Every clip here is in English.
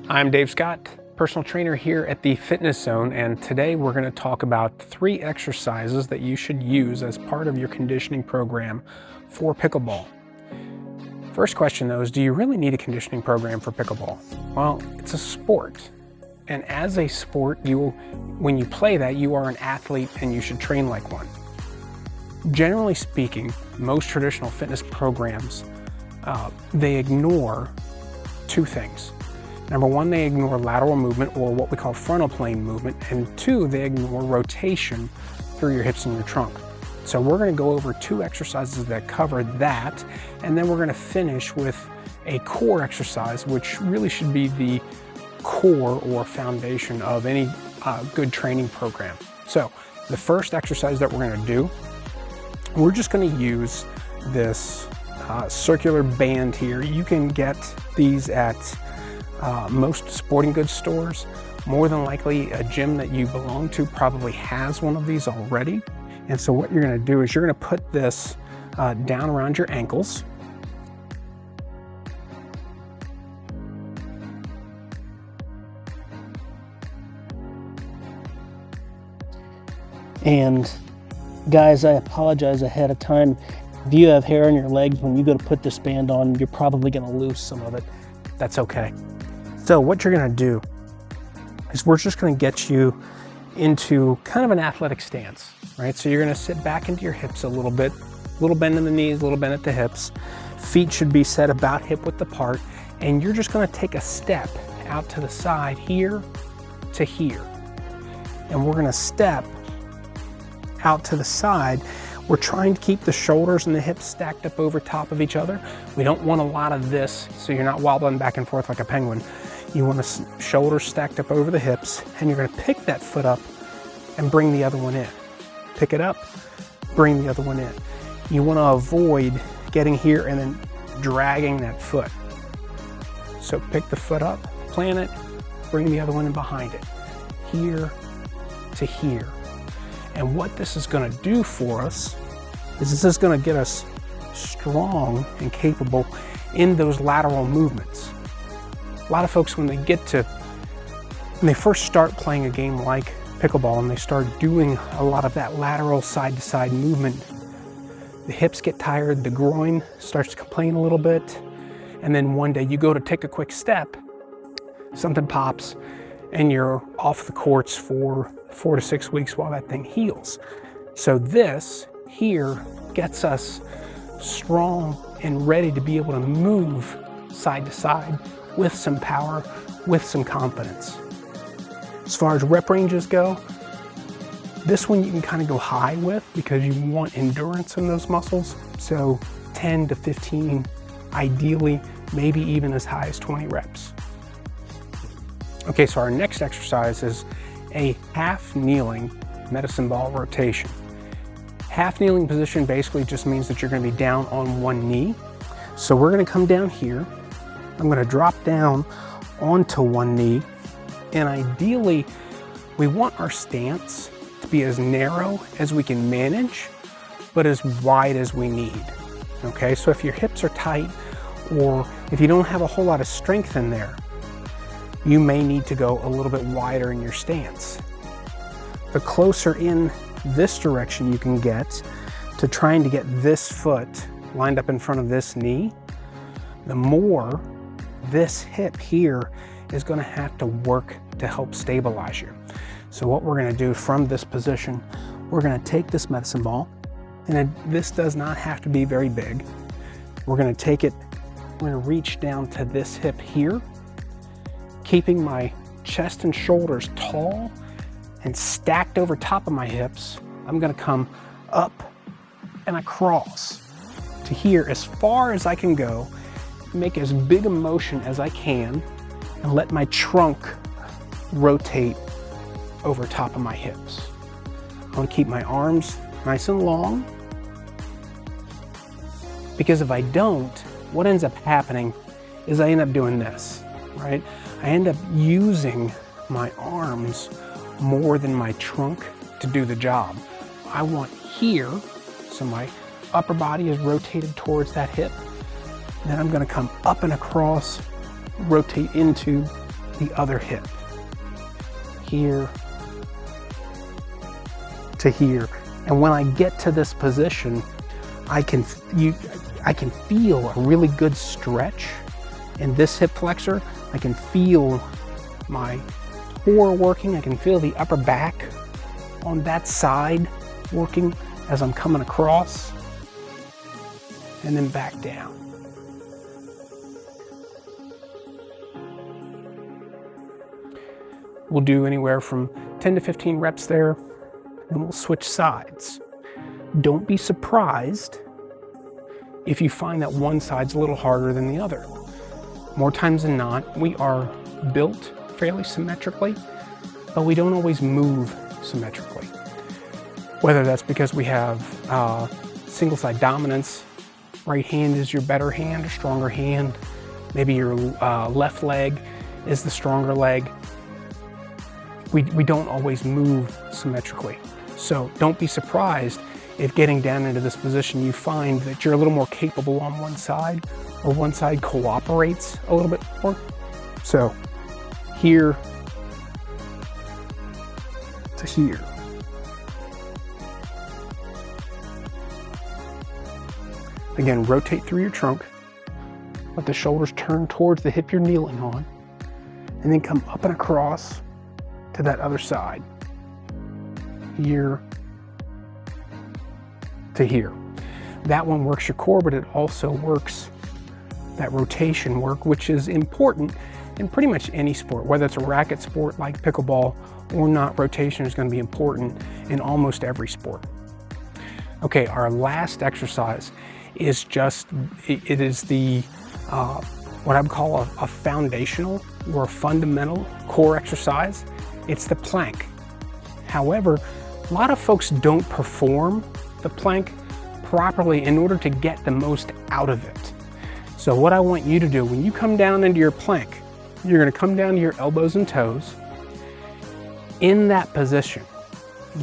I'm Dave Scott, personal trainer here at the Fitness Zone, and today we're going to talk about 3 exercises that you should use as part of your conditioning program for pickleball. First question though is, do you really need a conditioning program for pickleball? Well, it's a sport, and as a sport, when you play that, you are an athlete and you should train like one. Generally speaking, most traditional fitness programs, they ignore 2 things. Number 1, they ignore lateral movement, or what we call frontal plane movement, and 2, they ignore rotation through your hips and your trunk. So we're going to go over 2 exercises that cover that, and then we're going to finish with a core exercise, which really should be the core or foundation of any good training program. So the first exercise that we're going to do, we're just going to use this circular band here. You can get these at most sporting goods stores. More than likely a gym that you belong to probably has one of these already. And so what you're going to do is you're going to put this down around your ankles. And guys, I apologize ahead of time. If you have hair on your legs, when you go to put this band on, you're probably going to lose some of it. That's okay. So what you're going to do is we're just going to get you into kind of an athletic stance, right? So you're going to sit back into your hips a little bit, little bend in the knees, little bend at the hips. Feet should be set about hip width apart, and you're just going to take a step out to the side here to here. And we're going to step out to the side. We're trying to keep the shoulders and the hips stacked up over top of each other. We don't want a lot of this, so you're not wobbling back and forth like a penguin. You want the shoulders stacked up over the hips, and you're going to pick that foot up and bring the other one in. Pick it up, bring the other one in. You want to avoid getting here and then dragging that foot. So pick the foot up, plant it, bring the other one in behind it. Here to here. And what this is going to do for us is this is going to get us strong and capable in those lateral movements. A lot of folks, when they first start playing a game like pickleball and they start doing a lot of that lateral side-to-side movement, the hips get tired, the groin starts to complain a little bit, and then one day you go to take a quick step, something pops, and you're off the courts for 4 to 6 weeks while that thing heals. So this here gets us strong and ready to be able to move side to side with some power, with some confidence. As far as rep ranges go, this one you can kind of go high with because you want endurance in those muscles. So 10 to 15, ideally, maybe even as high as 20 reps. Okay, so our next exercise is a half kneeling medicine ball rotation. Half kneeling position basically just means that you're going to be down on one knee. So we're going to come down here. I'm going to drop down onto one knee, and ideally we want our stance to be as narrow as we can manage, but as wide as we need. Okay, so if your hips are tight or if you don't have a whole lot of strength in there, you may need to go a little bit wider in your stance. The closer in this direction you can get to trying to get this foot lined up in front of this knee, the more this hip here is going to have to work to help stabilize you. So what we're going to do from this position, we're going to take this medicine ball, and this does not have to be very big. We're going to take it, we're going to reach down to this hip here, keeping my chest and shoulders tall and stacked over top of my hips. I'm going to come up and across to here as far as I can go, make as big a motion as I can, and let my trunk rotate over top of my hips. I want to keep my arms nice and long, because if I don't, what ends up happening is I end up doing this, right? I end up using my arms more than my trunk to do the job. I want here, so my upper body is rotated towards that hip. Then I'm going to come up and across, rotate into the other hip. Here to here. And when I get to this position, I can feel a really good stretch in this hip flexor. I can feel my core working. I can feel the upper back on that side working as I'm coming across, and then back down. We'll do anywhere from 10 to 15 reps there, and we'll switch sides. Don't be surprised if you find that one side's a little harder than the other. More times than not, we are built fairly symmetrically, but we don't always move symmetrically. Whether that's because we have single side dominance, right hand is your better hand, a stronger hand, maybe your left leg is the stronger leg. We don't always move symmetrically. So don't be surprised if getting down into this position you find that you're a little more capable on one side, or one side cooperates a little bit more. So here to here. Again, rotate through your trunk. Let the shoulders turn towards the hip you're kneeling on, and then come up and across to that other side. Here to here. That one works your core, but it also works that rotation work, which is important in pretty much any sport, whether it's a racket sport like pickleball or not. Rotation is going to be important in almost every sport. Okay, our last exercise is it is the what I would call a foundational or a fundamental core exercise. It's the plank. However, a lot of folks don't perform the plank properly in order to get the most out of it. So what I want you to do when you come down into your plank, you're going to come down to your elbows and toes. In that position,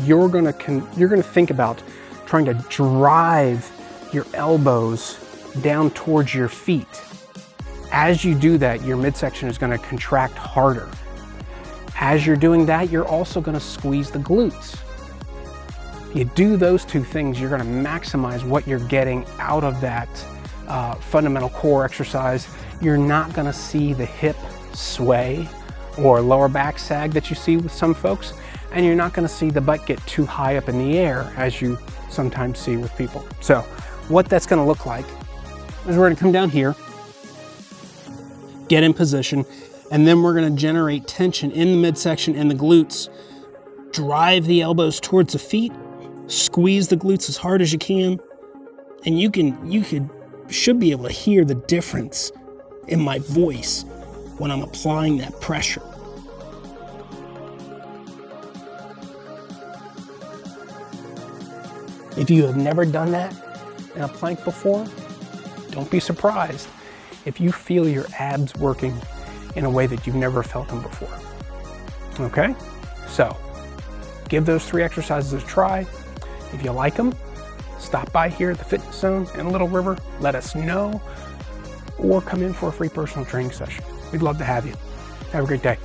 you're going to think about trying to drive your elbows down towards your feet. As you do that, your midsection is going to contract harder. As you're doing that, you're also going to squeeze the glutes. If you do those two things, you're going to maximize what you're getting out of that fundamental core exercise. You're not going to see the hip sway or lower back sag that you see with some folks, and you're not going to see the butt get too high up in the air as you sometimes see with people. So what that's going to look like is we're going to come down here, get in position, and then we're going to generate tension in the midsection and the glutes. Drive the elbows towards the feet, squeeze the glutes as hard as you can, and you should be able to hear the difference in my voice when I'm applying that pressure. If you have never done that in a plank before, don't be surprised if you feel your abs working in a way that you've never felt them before. Okay? So, give those 3 exercises a try. If you like them, stop by here at the Fitness Zone in Little River, let us know, or come in for a free personal training session. We'd love to have you. Have a great day.